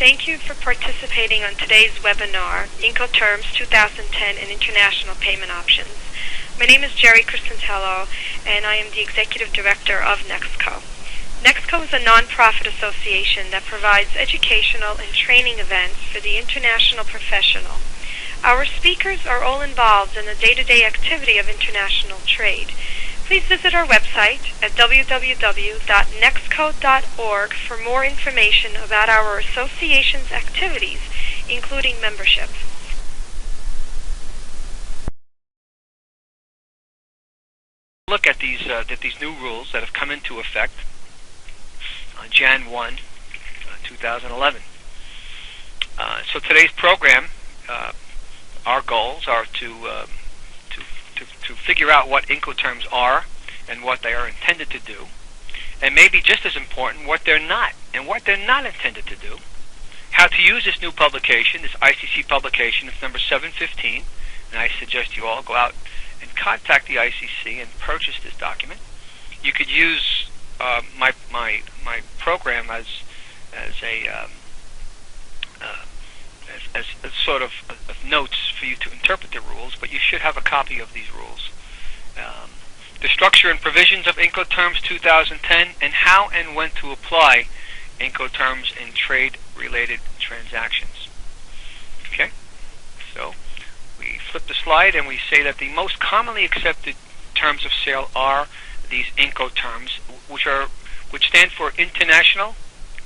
Thank you for participating on today's webinar, Incoterms 2010 and International Payment Options. My name is Jerry Cristantello, and I am the Executive Director of NEXCO. NEXCO is a non-profit association that provides educational and training events for the international professional. Our speakers are all involved in the day-to-day activity of international trade. Please visit our website at www.nexco.org for more information about our association's activities, including membership. Look at these new rules that have come into effect on Jan 1, 2011. So today's program, our goals are to figure out what Incoterms are and what they are intended to do, and maybe just as important, what they're not and what they're not intended to do. How to use this new publication, this ICC publication. It's number 715, and I suggest you all go out and contact the ICC and purchase this document. You could use my program as sort of notes for you to interpret the rules, but you should have a copy of these rules. The structure and provisions of Incoterms 2010 and how and when to apply Incoterms in trade-related transactions. Okay, so we flip the slide and we say that the most commonly accepted terms of sale are these Incoterms, which stand for International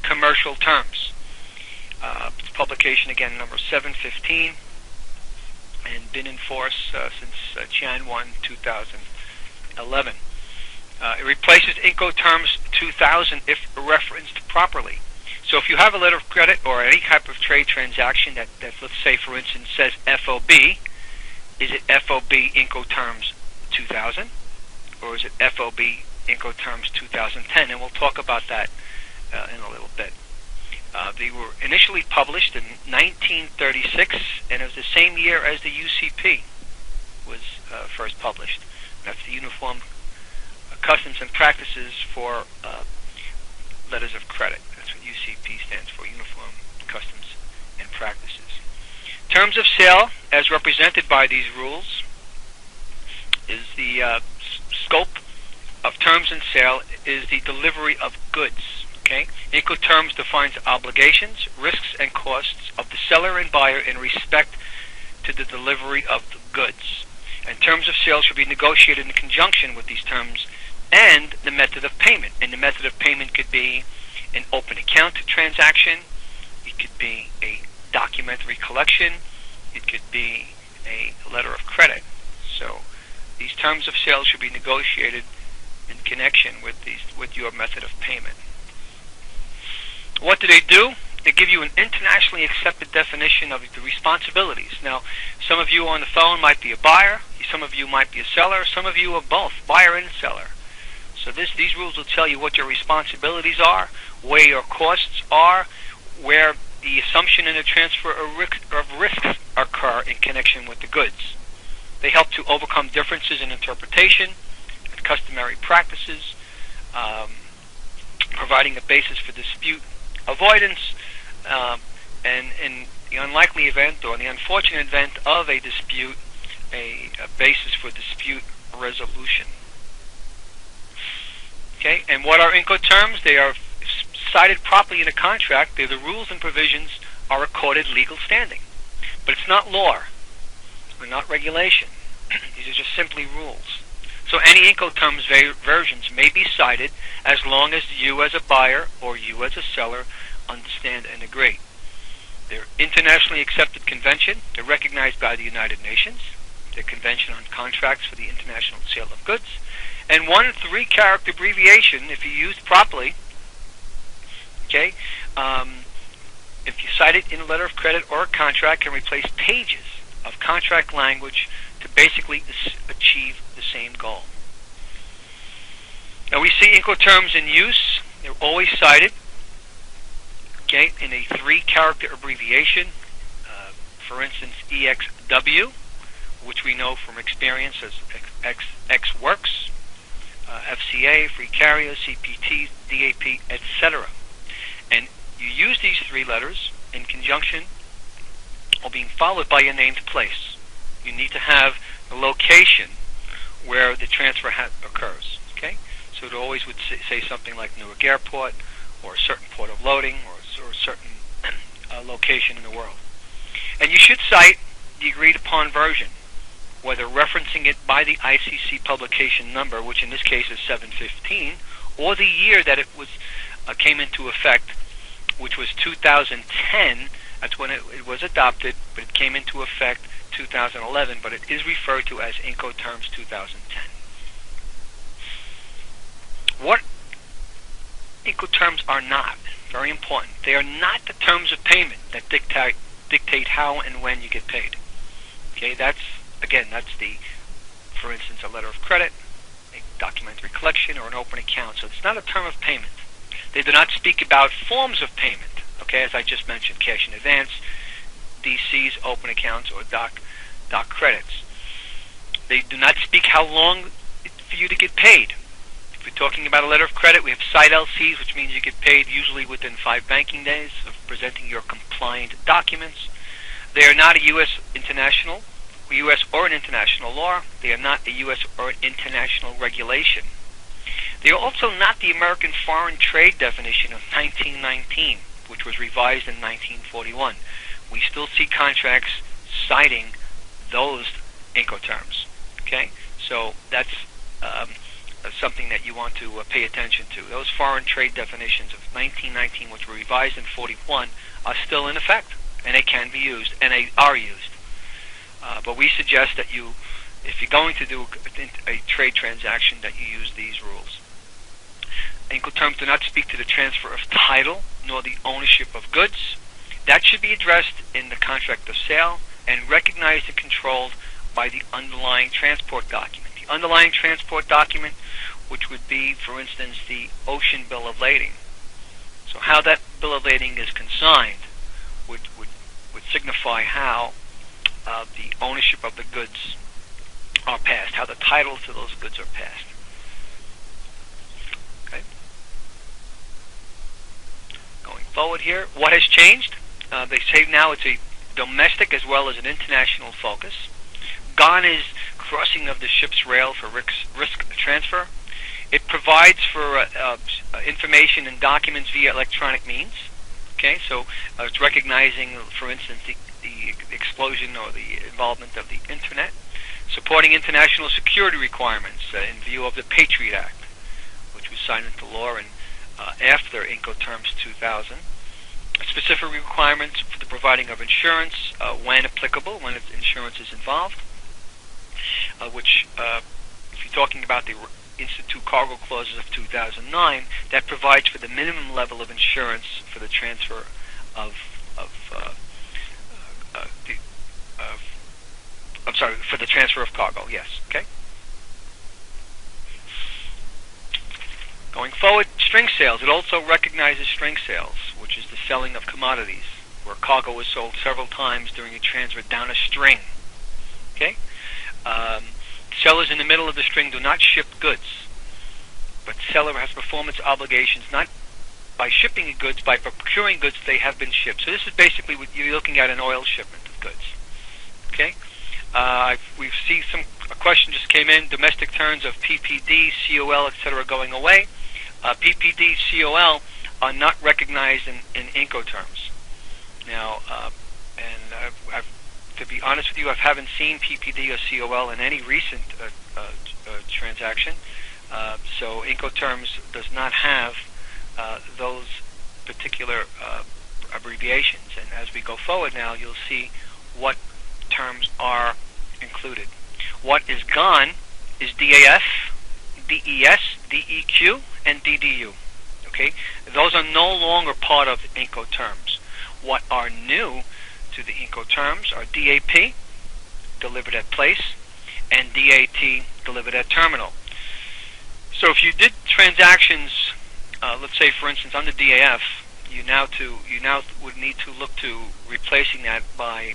Commercial Terms. Publication again number 715, and been in force since Jan 1, 2011. It replaces Incoterms 2000 if referenced properly. So if you have a letter of credit or any type of trade transaction that let's say for instance says FOB, is it FOB Incoterms 2000 or is it FOB Incoterms 2010? And we'll talk about that in a little bit. They were initially published in 1936, and it was the same year as the UCP was first published. That's the Uniform Customs and Practices for Letters of Credit. That's what UCP stands for, Uniform Customs and Practices. Terms of sale, as represented by these rules, is the scope of terms and sale is the delivery of goods. Okay? Incoterms defines obligations, risks, and costs of the seller and buyer in respect to the delivery of the goods. And terms of sale should be negotiated in conjunction with these terms and the method of payment. And the method of payment could be an open account transaction, it could be a documentary collection, it could be a letter of credit. So these terms of sale should be negotiated in connection with your method of payment. What do? They give you an internationally accepted definition of the responsibilities. Now, some of you on the phone might be a buyer, some of you might be a seller, some of you are both, buyer and seller. So these rules will tell you what your responsibilities are, where your costs are, where the assumption and the transfer of risks occur in connection with the goods. They help to overcome differences in interpretation and customary practices, providing a basis for dispute avoidance, and in the unlikely event or the unfortunate event of a dispute, a basis for dispute resolution. Okay, and what are Incoterms? They are cited properly in a contract. They're the rules and provisions are recorded legal standing. But it's not law, or not regulation. These are just simply rules. So any Incoterms versions may be cited as long as you as a buyer or you as a seller understand and agree. They're internationally accepted convention. They're recognized by the United Nations. They're Convention on Contracts for the International Sale of Goods. And 1 3-character abbreviation, if you used properly, okay, if you cite it in a letter of credit or a contract, can replace pages of contract language to basically achieve the same goal. Now we see Incoterms in use. They're always cited, okay, in a 3-character abbreviation. For instance, EXW, which we know from experience as X Works, FCA, Free Carrier, CPT, DAP, etc. And you use these 3 letters in conjunction or being followed by a named place. You need to have the location where the transfer occurs. Okay, so it always would say something like Newark Airport, or a certain port of loading, or a certain location in the world. And you should cite the agreed upon version, whether referencing it by the ICC publication number, which in this case is 715, or the year that it was came into effect, which was 2010. That's when it was adopted, but it came into effect 2011, but it is referred to as Incoterms 2010. What Incoterms are not, very important, they are not the terms of payment that dictate how and when you get paid. Okay, that's the, for instance, a letter of credit, a documentary collection, or an open account. So it's not a term of payment. They do not speak about forms of payment. Okay, as I just mentioned, cash in advance, DCs, open accounts, or doc credits. They do not speak how long for you to get paid. If we're talking about a letter of credit, we have site LCs, which means you get paid usually within 5 banking days of presenting your compliant documents. They are not a U.S. or an international law. They are not a U.S. or an international regulation. They are also not the American foreign trade definition of 1919, which was revised in 1941. We still see contracts citing those Incoterms. Okay, so that's something that you want to pay attention to. Those foreign trade definitions of 1919, which were revised in 41, are still in effect, and they can be used, and they are used. But we suggest that you, if you're going to do a trade transaction, that you use these rules. Incoterms do not speak to the transfer of title nor the ownership of goods. That should be addressed in the contract of sale and recognized and controlled by the underlying transport document. The underlying transport document, which would be, for instance, the ocean bill of lading. So how that bill of lading is consigned would signify how the ownership of the goods are passed, how the title to those goods are passed. Okay. Going forward here, what has changed? They say now it's a domestic as well as an international focus. Gone is crossing of the ship's rail for risk transfer. It provides for information and documents via electronic means. Okay, so it's recognizing, for instance, the explosion or the involvement of the Internet, supporting international security requirements in view of the Patriot Act, which was signed into law after Incoterms 2000. Specific requirements for the providing of insurance when applicable, when insurance is involved, which, if you're talking about the Institute Cargo Clauses of 2009, that provides for the minimum level of insurance for the transfer for the transfer of cargo. Yes. Okay. Going forward, string sales. It also recognizes string sales, which is the selling of commodities, where cargo is sold several times during a transfer down a string. Okay? Sellers in the middle of the string do not ship goods, but seller has performance obligations not by shipping goods, by procuring goods they have been shipped. So this is basically what you're looking at, an oil shipment of goods. Okay? We've seen a question just came in, domestic terms of PPD, COL, etc. going away. PPD, COL are not recognized in Incoterms. Now, to be honest with you, I haven't seen PPD or COL in any recent transaction. So Incoterms does not have those particular abbreviations. And as we go forward now, you'll see what terms are included. What is gone is DAF, DES, DEQ, and DDU. Okay, those are no longer part of Incoterms. What are new to the Incoterms are DAP, delivered at place, and DAT, delivered at terminal. So if you did transactions, let's say for instance on the DAF, you now would need to look to replacing that by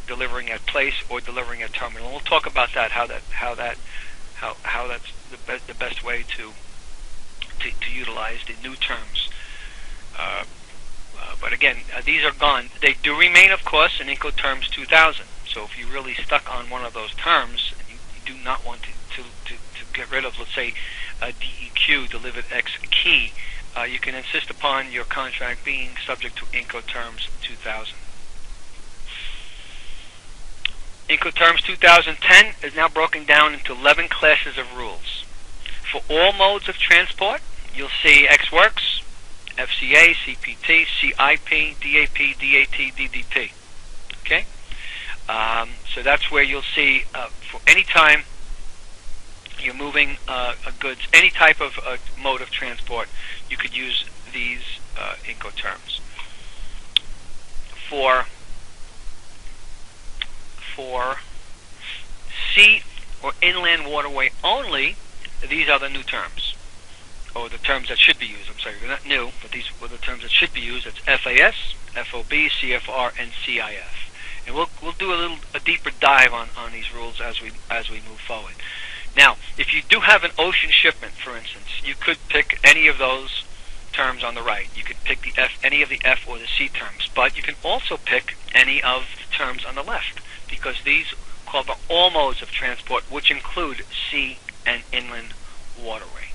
delivering at place or delivering at terminal. We'll talk about that, how that's the best way to utilize the new terms. But again, again, these are gone. They do remain, of course, in Incoterms 2000. So if you're really stuck on one of those terms, and you do not want to get rid of, let's say, DEQ, delivered X key, you can insist upon your contract being subject to Incoterms 2000. Incoterms 2010 is now broken down into 11 classes of rules. For all modes of transport, you'll see XWorks, FCA, CPT, CIP, DAP, DAT, DDP. Okay? So that's where you'll see for any time you're moving goods, any type of mode of transport, you could use these Incoterms. For sea or inland waterway only, these are the new terms, or the terms that should be used. I'm sorry, they're not new, but these were the terms that should be used. It's FAS, FOB, CFR, and CIF. And we'll do a deeper dive on these rules as we move forward. Now, if you do have an ocean shipment, for instance, you could pick any of those terms on the right. You could pick any of the F or the C terms, but you can also pick any of the terms on the left, because these cover all modes of transport, which include sea and inland waterway.